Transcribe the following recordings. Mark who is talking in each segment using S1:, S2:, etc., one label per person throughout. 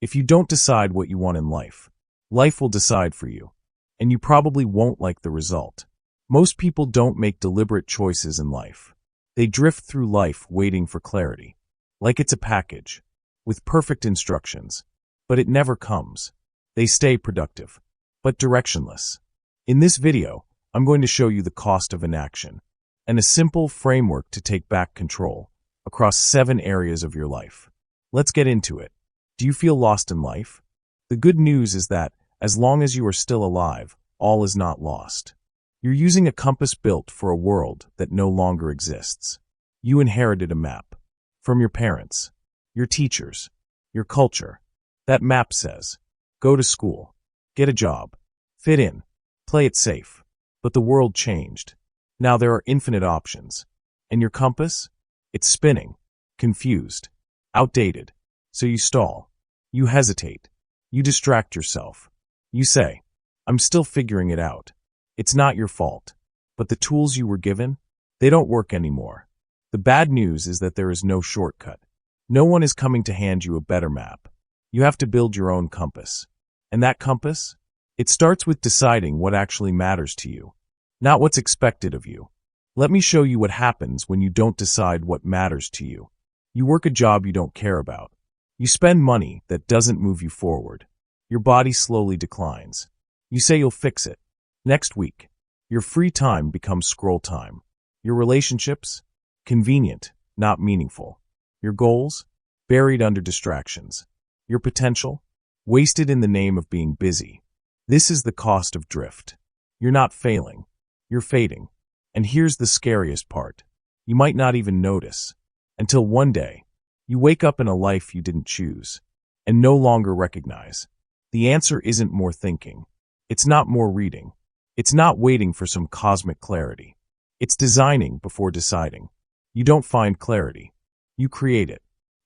S1: If you don't decide what you want in life, life will decide for you, and you probably won't like the result. Most people don't make deliberate choices in life. They drift through life waiting for clarity, like it's a package, with perfect instructions, but it never comes. They stay productive, but directionless. In this video, I'm going to show you the cost of inaction, and a simple framework to take back control across 7 areas of your life. Let's get into it. Do you feel lost in life? The good news is that, as long as you are still alive, all is not lost. You're using a compass built for a world that no longer exists. You inherited a map from your parents, your teachers, your culture. That map says, go to school, get a job, fit in, play it safe. But the world changed. Now there are infinite options. And your compass? It's spinning, confused, outdated. So you stall. You hesitate. You distract yourself. You say, I'm still figuring it out. It's not your fault. But the tools you were given, they don't work anymore. The bad news is that there is no shortcut. No one is coming to hand you a better map. You have to build your own compass. And that compass? It starts with deciding what actually matters to you, not what's expected of you. Let me show you what happens when you don't decide what matters to you. You work a job you don't care about. You spend money that doesn't move you forward. Your body slowly declines. You say you'll fix it. Next week, your free time becomes scroll time. Your relationships? Convenient, not meaningful. Your goals? Buried under distractions. Your potential? Wasted in the name of being busy. This is the cost of drift. You're not failing. You're fading. And here's the scariest part. You might not even notice. Until one day, you wake up in a life you didn't choose and no longer recognize. The answer isn't more thinking. It's not more reading. It's not waiting for some cosmic clarity. It's designing before deciding. You don't find clarity. You create it.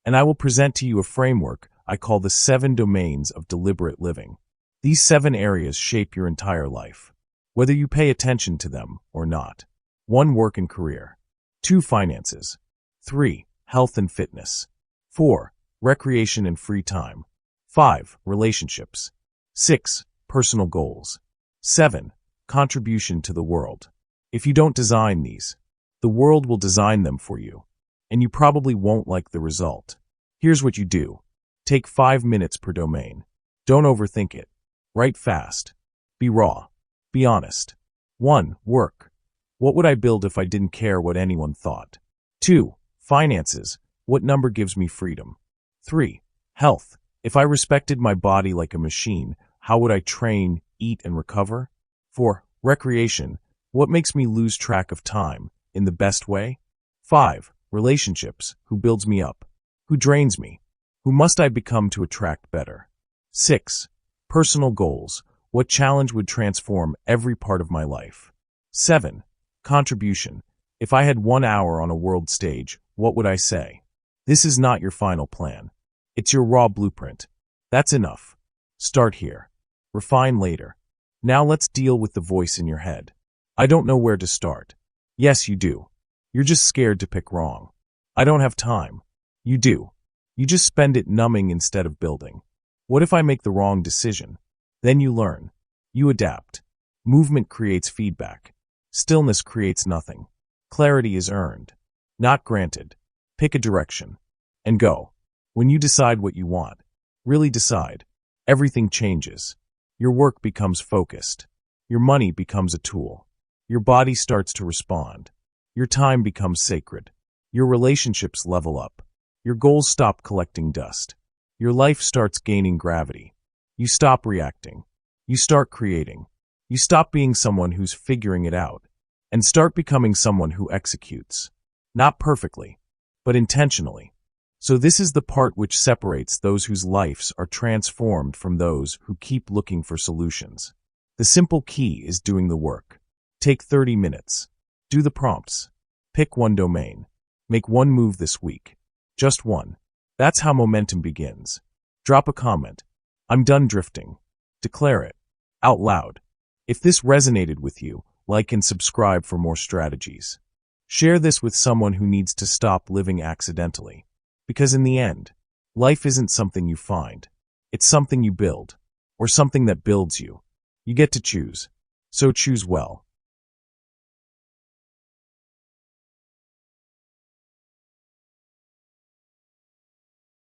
S1: And I will present to you a framework I call the 7 domains of deliberate living. These 7 areas shape your entire life, whether you pay attention to them or not. 1. Work and career. 2. Finances. 3. Health and fitness. 4. Recreation and free time. 5. Relationships. 6. Personal goals. 7. Contribution to the world. If you don't design these, the world will design them for you, and you probably won't like the result. Here's what you do. Take 5 minutes per domain. Don't overthink it. Write fast. Be raw. Be honest. 1. Work. What would I build if I didn't care what anyone thought? 2. Finances. What number gives me freedom? 3. Health. If I respected my body like a machine, how would I train, eat, and recover? 4. Recreation. What makes me lose track of time, in the best way? 5. Relationships. Who builds me up? Who drains me? Who must I become to attract better? 6. Personal goals. What challenge would transform every part of my life? 7. Contribution. If I had 1 hour on a world stage, what would I say? This is not your final plan. It's your raw blueprint. That's enough. Start here. Refine later. Now let's deal with the voice in your head. I don't know where to start. Yes, you do. You're just scared to pick wrong. I don't have time. You do. You just spend it numbing instead of building. What if I make the wrong decision? Then you learn. You adapt. Movement creates feedback. Stillness creates nothing. Clarity is earned, not granted. Pick a direction and go. When you decide what you want, really decide, everything changes. Your work becomes focused. Your money becomes a tool. Your body starts to respond. Your time becomes sacred. Your relationships level up. Your goals stop collecting dust. Your life starts gaining gravity. You stop reacting. You start creating. You stop being someone who's figuring it out and start becoming someone who executes. Not perfectly, but intentionally. So this is the part which separates those whose lives are transformed from those who keep looking for solutions. The simple key is doing the work. Take 30 minutes. Do the prompts. Pick 1 domain. Make 1 move this week. Just 1. That's how momentum begins. Drop a comment. I'm done drifting. Declare it. Out loud. If this resonated with you, like and subscribe for more strategies. Share this with someone who needs to stop living accidentally. Because in the end, life isn't something you find. It's something you build, or something that builds you. You get to choose. So choose well.